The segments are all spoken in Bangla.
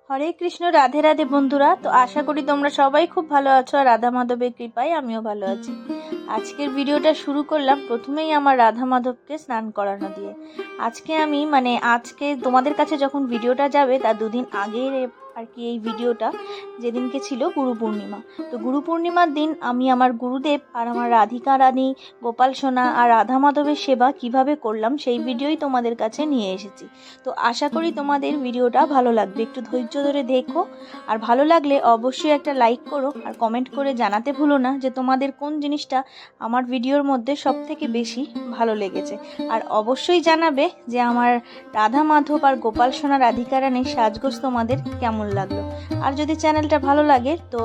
হরে কৃষ্ণ, রাধে রাধে বন্ধুরা। তো আশা করি তোমরা সবাই খুব ভালো আছো আর রাধা মাধবের কৃপায় আমিও ভালো আছি। আজকের ভিডিওটা শুরু করলাম প্রথমেই আমার রাধা মাধবকে স্নান করানো দিয়ে। আজকে তোমাদের কাছে যখন ভিডিওটা যাবে তার দুদিন আগের আর কি এই ভিডিওটা, যেদিনকে ছিল গুরু পূর্ণিমা। তো গুরু পূর্ণিমার দিন আমি আমার গুরুদেব আর আমার রাধিকা রানী, গোপাল সোনা আর রাধা মাধবের সেবা কিভাবে করলাম সেই ভিডিওই তোমাদের কাছে নিয়ে এসেছি। তো আশা করি তোমাদের ভিডিওটা ভালো লাগবে, একটু ধৈর্য ধরে দেখো। আর ভালো লাগলে অবশ্যই একটা লাইক করো আর কমেন্ট করে জানাতে ভুলো না যে তোমাদের কোন জিনিসটা আমার ভিডিওর মধ্যে সব থেকে বেশি ভালো লেগেছে। আর অবশ্যই জানাবে যে আমার রাধা মাধব আর গোপাল সোনা রাধিকা রানীর সাজগোজ তোমাদের কেমন লাগলো। আর যদি চ্যানেলটা ভালো লাগে তো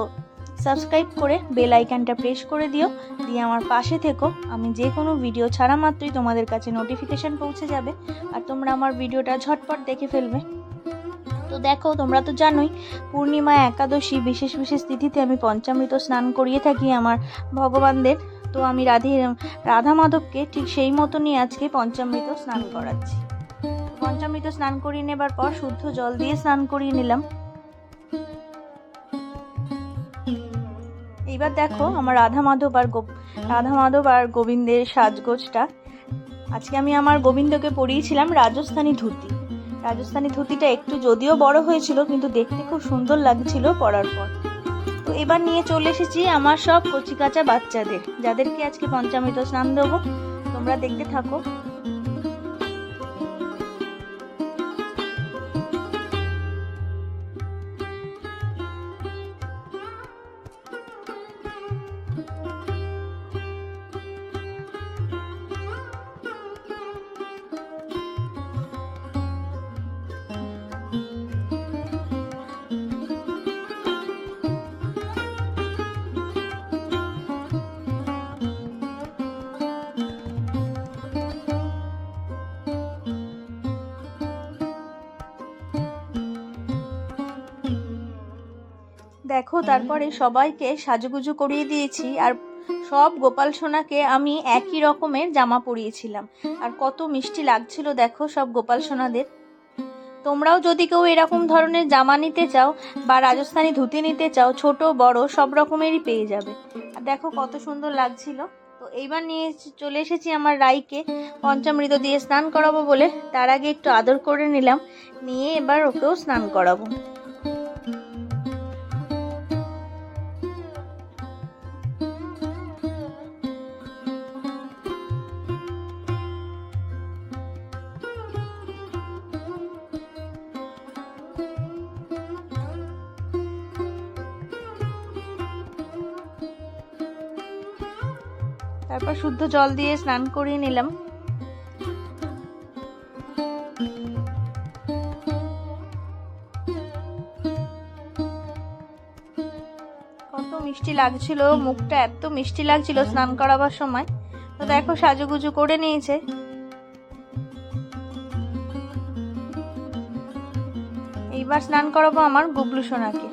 সাবস্ক্রাইব করে বেল আইকনটা প্রেস করে দিও, দিয়ে আমার পাশে থেকো। আমি যে কোনো ভিডিও ছাড়া মাত্রই তোমাদের কাছে নোটিফিকেশন পৌঁছে যাবে আর তোমরা আমার ভিডিওটা ঝটপট দেখে ফেলবে। তো দেখো, তোমরা তো জানোই পূর্ণিমা, একাদশী, বিশেষ বিশেষ তিথিতে আমি পঞ্চামৃত স্নান করিয়ে থাকি আমার ভগবানদের। তো আমি রাধা মাধবকে ঠিক সেই মতনই আজকে পঞ্চামৃত স্নান করাচ্ছি। পঞ্চামৃত স্নান করিয়ে নেবার পর শুদ্ধ জল দিয়ে স্নান করিয়ে নিলাম। এইবার দেখো আমার রাধা মাধব আর গোবিন্দের সাজগোজটা। আজকে আমি আমার গোবিন্দকে পরিয়েছিলাম রাজস্থানী ধুতি। রাজস্থানী ধুতিটা একটু যদিও বড় হয়েছিল কিন্তু দেখতে খুব সুন্দর লাগছিল পরার পর। তো এবার নিয়ে চলে এসেছি আমার সব কচিকাচা বাচ্চাদের, যাদেরকে আজকে পঞ্চামৃত স্নান দেবো। তোমরা দেখতে থাকো। দেখো, তারপরে সবাইকে সাজুগুজু করিয়ে দিয়েছি আর সব গোপাল সোনাকে আমি একই রকমের জামা পরিয়েছিলাম। আর কত মিষ্টি লাগছিল দেখো সব গোপাল সোনাদের। তোমরাও যদি কেউ এরকম ধরনের জামা নিতে চাও বা রাজস্থানী ধুতি নিতে চাও, ছোট বড় সব রকমেরই পেয়ে যাবে। আর দেখো কত সুন্দর লাগছিল। তো এইবার নিয়ে চলে এসেছি আমার রাইকে পঞ্চামৃত দিয়ে স্নান করাবো বলে। তার আগে একটু আদর করে নিলাম, নিয়ে এবার ওকেও স্নান করাবো। তারপর শুদ্ধ জল দিয়ে স্নান করিয়ে নিলাম। কত মিষ্টি লাগছিল, মুখটা এত মিষ্টি লাগছিল স্নান করাবার সময়। তো দেখো সাজুগুজু করে নিয়েছে। এইবার স্নান করাবো আমার গুবলু সোনাকে।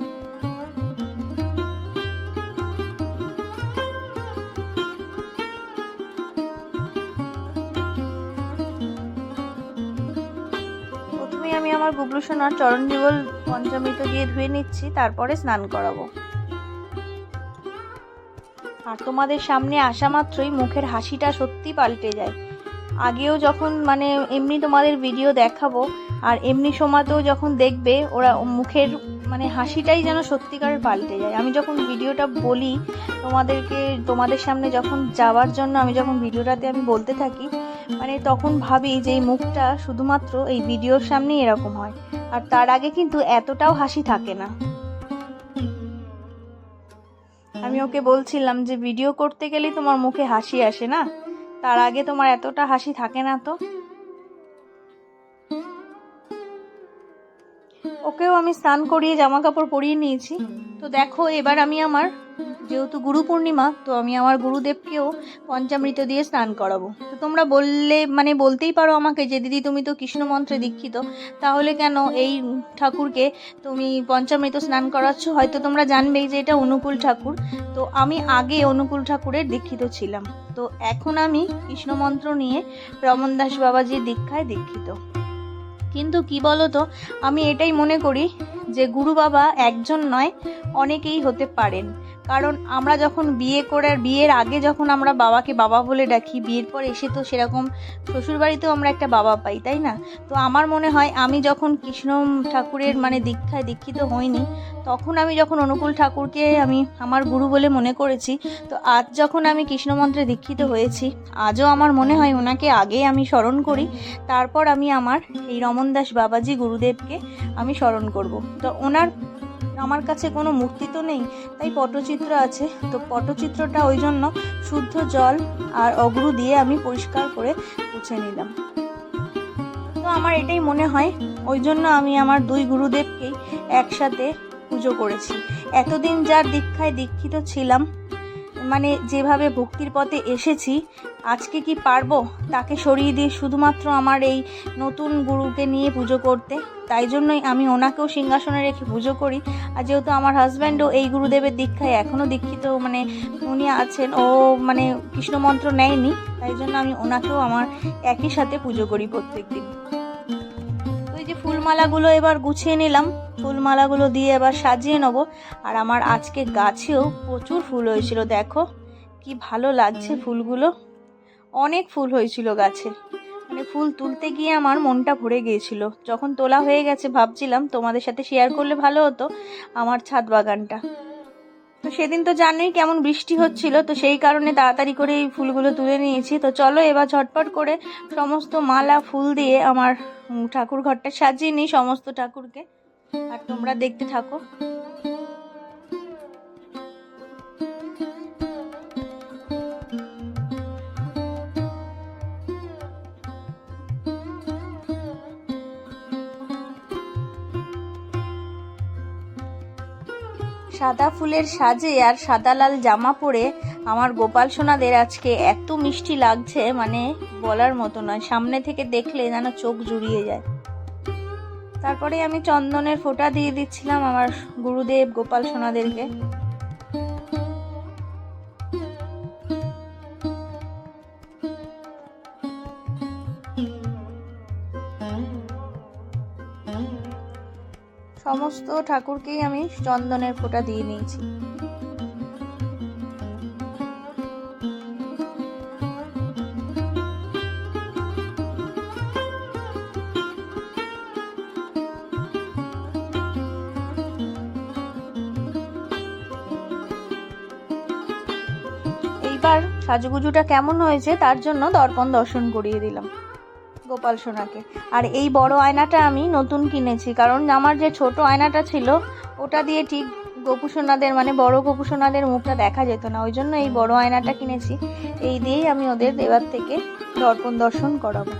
আমি আমার গুবলু সোনার চরণ যুগল পঞ্চামৃত দিয়ে ধুয়ে নিচ্ছি, তারপরে স্নান করাবো। আর তোমাদের সামনে আসা মাত্রই মুখের হাসিটা সত্যি পাল্টে যায়। আগেও যখন এমনি তোমাদের ভিডিও দেখাবো আর এমনি সময়তেও যখন দেখবে, ওরা মুখের হাসিটাই যেন সত্যিকারের পাল্টে যায়। আমি যখন ভিডিওটা বলি তোমাদের সামনে যখন যাওয়ার জন্য, আমি যখন ভিডিওটাতে আমি বলতে থাকি, তখন ভাবি যে এই মুখটা শুধুমাত্র এই ভিডিওর সামনেই এরকম হয়, আর তার আগে কিন্তু এতটাও হাসি থাকে না। আমি ওকে বলছিলাম যে ভিডিও করতে গেলেই তোমার মুখে হাসি আসে না, তার আগে তোমার এতটা হাসি থাকে না। তো ওকেও আমি স্নান করিয়ে জামা কাপড় পরিয়ে নিয়েছি। তো দেখো এবার আমি যেহেতু গুরু পূর্ণিমা, তো আমি আমার গুরুদেবকেও পঞ্চামৃত দিয়ে স্নান করাবো। তো তোমরা বলতেই পারো আমাকে যে দিদি তুমি তো কৃষ্ণ মন্ত্রে দীক্ষিত, তাহলে কেন এই ঠাকুরকে তুমি পঞ্চামৃত স্নান করাচ্ছ? হয়তো তোমরা জানবেই যে এটা অনুকূল ঠাকুর। তো আমি আগে অনুকূল ঠাকুরের দীক্ষিত ছিলাম, তো এখন আমি কৃষ্ণ মন্ত্র নিয়ে রমন দাস বাবাজির দীক্ষায় দীক্ষিত। কিন্তু কি বলতো, আমি এটাই মনে করি যে গুরু বাবা একজন নয়, অনেকেই হতে পারেন। কারণ আমরা যখন বিয়ে করে, বিয়ের আগে যখন আমরা বাবাকে বাবা বলে ডাকি, বিয়ের পর এসে তো সেরকম শ্বশুরবাড়িতেও আমরা একটা বাবা পাই, তাই না? তো আমার মনে হয় আমি যখন কৃষ্ণ ঠাকুরের মানে দীক্ষায় দীক্ষিত হইনি, তখন আমি যখন অনুকূল ঠাকুরকে আমি আমার গুরু বলে মনে করেছি, তো আজ যখন আমি কৃষ্ণ মন্ত্রে দীক্ষিত হয়েছি, আজও আমার মনে হয় ওনাকে আগে আমি স্মরণ করি, তারপর আমি আমার এই রমন দাস বাবাজি গুরুদেবকে আমি স্মরণ করব। তো ওনার আমার কাছে কোনো মূর্তি তো নেই, তাই পটচিত্র আছে। তো পটচিত্রটা ওই জন্য শুদ্ধ জল আর অগুরু দিয়ে আমি পরিষ্কার করে মুছে নিলাম। তো আমার এটাই মনে হয়, ওই জন্য আমি আমার দুই গুরুদেবকেই একসাথে পুজো করেছি। এতদিন যার দীক্ষায় দীক্ষিত ছিলাম, মানে যেভাবে ভক্তির পথে এসেছি, আজকে কি পারবো তাকে সরিয়ে দিয়ে শুধুমাত্র আমার এই নতুন গুরুকে নিয়ে পুজো করতে? তাই জন্যই আমি ওনাকেও সিংহাসনে রেখে পুজো করি। আর যেহেতু আমার হাজব্যান্ডও এই গুরুদেবের দীক্ষায় এখনও দীক্ষিত, মানে উনি আছেন, ও মানে কৃষ্ণমন্ত্র নেয়নি, তাই জন্য আমি ওনাকেও আমার একই সাথে পুজো করি প্রত্যেক দিন। তো এই যে ফুলমালাগুলো এবার গুছিয়ে নিলাম, ফুলমালাগুলো দিয়ে এবার সাজিয়ে নেবো। আর আমার আজকে গাছেও প্রচুর ফুল হয়েছিল, দেখো কি ভালো লাগছে ফুলগুলো, অনেক ফুল হয়েছিল গাছে। মানে ফুল তুলতে গিয়ে আমার মনটা ভরে গিয়েছিল। যখন তোলা হয়ে গেছে ভাবছিলাম তোমাদের সাথে শেয়ার করলে ভালো হতো আমার ছাদ বাগানটা। তো সেদিন তো জানোই কেমন বৃষ্টি হচ্ছিল, তো সেই কারণে তাড়াতাড়ি করে এই ফুলগুলো তুলে নিয়েছি। তো চলো এবার ঝটপট করে সমস্ত মালা ফুল দিয়ে আমার ঠাকুর ঘরটা সাজিয়ে নিই সমস্ত ঠাকুরকে, আর তোমরা দেখতে থাকো। সাদা ফুলের সাজে আর সাদা লাল জামা পরে আমার গোপাল সোনাদের আজকে এত মিষ্টি লাগছে, মানে বলার মতো নয়। সামনে থেকে দেখলে যেন চোখ জুড়িয়ে যায়। তারপরে আমি চন্দনের ফোঁটা দিয়ে দিচ্ছিলাম আমার গুরুদেব গোপাল সোনাদেরকে। সমস্ত ঠাকুরকেই আমি চন্দনের ফোঁটা দিয়ে নিয়েছি। এইবার সাজুগুজুটা কেমন হয়েছে তার জন্য দর্পণ দর্শন করিয়ে দিলাম গোপাল সোনাকে। আর এই বড় আয়নাটা আমি নতুন কিনেছি, কারণ আমার যে ছোট আয়নাটা ছিল ওটা দিয়ে ঠিক গোপু সোনাদের মানে বড় গোপু সোনাদের মুখটা দেখা যেত না, ওই জন্য এই বড় আয়নাটা কিনেছি। এই দিয়েই আমি ওদের দেওয়ার থেকে দর্পণ দর্শন করাবো।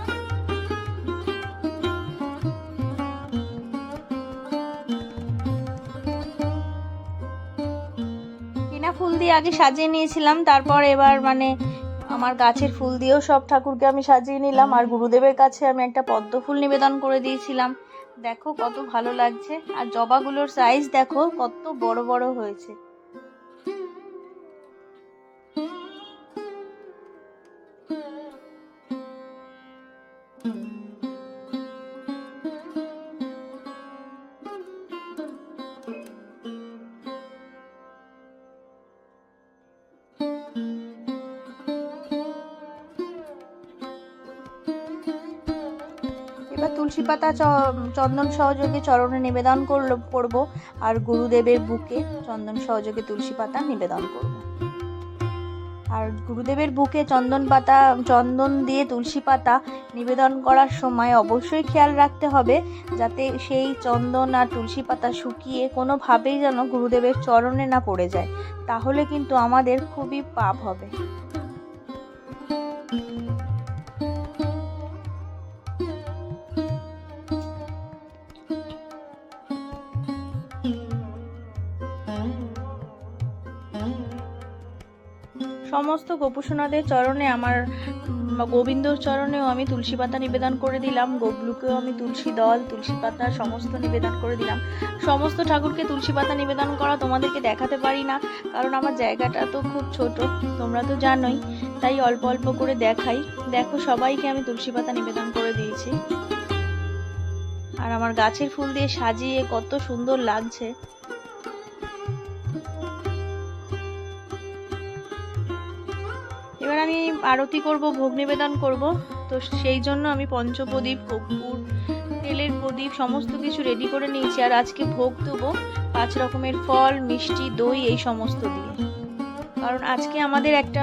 কিনা ফুল দিয়ে আগে সাজিয়ে নিয়েছিলাম, তারপর এবার মানে আমার গাছের ফুল দিয়েও সব ঠাকুরকে আমি সাজিয়ে নিলাম। আর গুরুদেবের কাছে আমি একটা পদ্ম ফুল নিবেদন করে দিয়েছিলাম, দেখো কত ভালো লাগছে। আর জবাগুলোর সাইজ দেখো কত বড় বড় হয়েছে। এবার তুলসী পাতা চন্দন সহযোগে চরণে নিবেদন করব, আর গুরুদেবের বুকে চন্দন সহযোগে তুলসী পাতা নিবেদন করব। আর গুরুদেবের বুকে চন্দন দিয়ে তুলসী পাতা নিবেদন করার সময় অবশ্যই খেয়াল রাখতে হবে যাতে সেই চন্দন আর তুলসী পাতা শুকিয়ে কোনোভাবেই যেন গুরুদেবের চরণে না পড়ে যায়, তাহলে কিন্তু আমাদের খুবই পাপ হবে। সমস্ত গোপুসোনাদের চরণে আমার গোবিন্দর চরণেও আমি তুলসী পাতা নিবেদন করে দিলাম, গোবলুকেও আমি তুলসী দল তুলসী পাতা সমস্ত নিবেদন করে দিলাম। সমস্ত ঠাকুরকে তুলসী পাতা নিবেদন করা তোমাদেরকে দেখাতে পারি না, কারণ আমার জায়গাটা তো খুব ছোট, তোমরা তো জানোই, তাই অল্প অল্প করে দেখাই। দেখো সবাইকে আমি তুলসী পাতা নিবেদন করে দিয়েছি। আর আমার গাছের ফুল দিয়ে সাজিয়ে কত সুন্দর লাগছে। এবার আমি আরতি করব, ভোগ নিবেদন করব। তো সেই জন্য আমি পঞ্চপ্রদীপ, কর্পূর, তেলের প্রদীপ সমস্ত কিছু রেডি করে নিয়েছি। আর আজকে ভোগ দেবো 5 রকমের ফল, মিষ্টি, দই এই সমস্ত দিয়ে। কারণ আজকে আমাদের একটা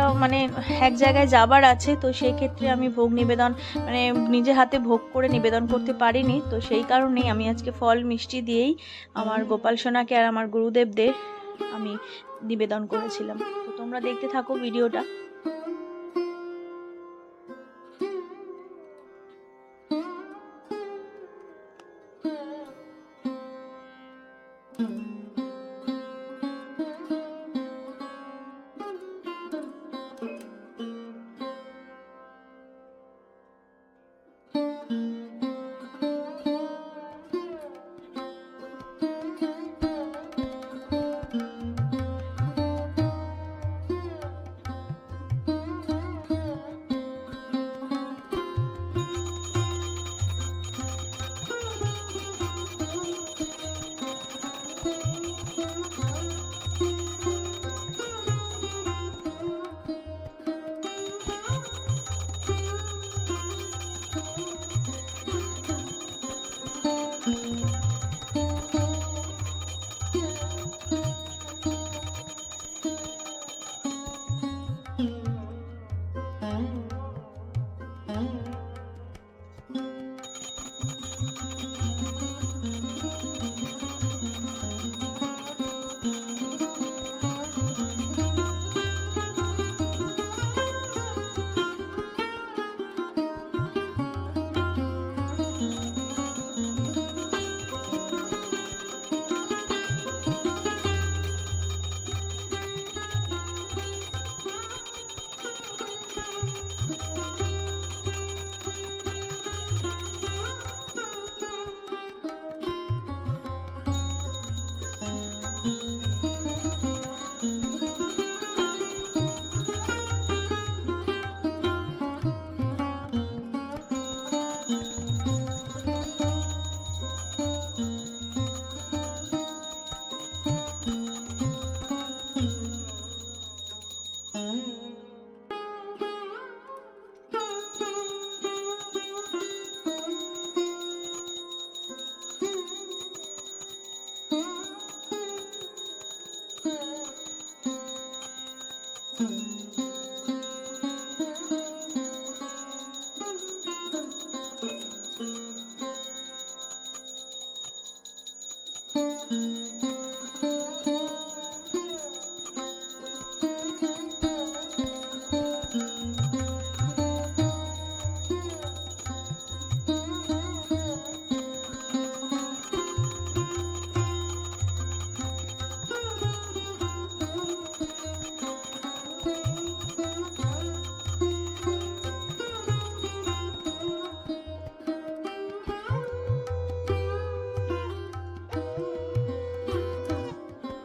এক জায়গায় যাবার আছে, তো সেই ক্ষেত্রে আমি ভোগ নিবেদন নিজে হাতে ভোগ করে নিবেদন করতে পারিনি। তো সেই কারণেই আমি আজকে ফল মিষ্টি দিয়েই আমার গোপাল সোনাকে আর আমার গুরুদেবদের আমি নিবেদন করেছিলাম। তো তোমরা দেখতে থাকো ভিডিওটা।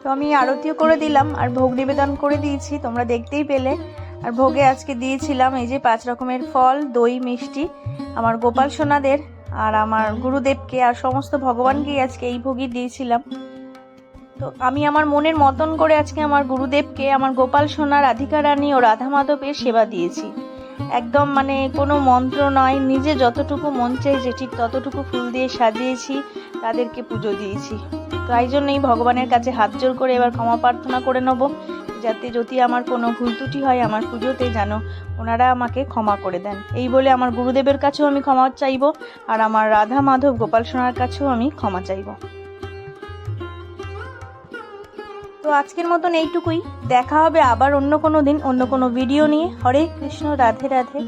তো আমি আরতিও করে দিলাম আর ভোগ নিবেদন করে দিয়েছি, তোমরা দেখতেই পেলে। আর ভোগে আজকে দিয়েছিলাম এই যে 5 রকমের ফল, দই, মিষ্টি আমার গোপাল সোনাদের আর আমার গুরুদেবকে আর সমস্ত ভগবানকেই আজকে এই ভোগই দিয়েছিলাম। তো আমি আমার মনের মতন করে আজকে আমার গুরুদেবকে আমার গোপাল সোনা, রাধিকা রানী ও রাধা মাধবের সেবা দিয়েছি। একদম কোনো মন্ত্র নয়, নিজে যতটুকু মন চাইছে ঠিক ততটুকু ফুল দিয়ে সাজিয়েছি, তাদেরকে পুজো দিয়েছি। তো এই জন্যই ভগবানের কাছে হাত জোর করে এবার ক্ষমা প্রার্থনা করে নেব, যাতে যদি আমার কোনো ভুল ত্রুটি হয় আমার পুজোতে যেন ওনারা আমাকে ক্ষমা করে দেন। এই বলে আমার গুরুদেবের কাছেও আমি ক্ষমা চাইব আর আমার রাধা মাধব গোপাল সোনার কাছেও আমি ক্ষমা চাইব। তো আজকের মতন এইটুকুই, দেখা হবে আবার অন্য কোনো দিন অন্য কোনো ভিডিও নিয়ে। হরে কৃষ্ণ, রাধে রাধে।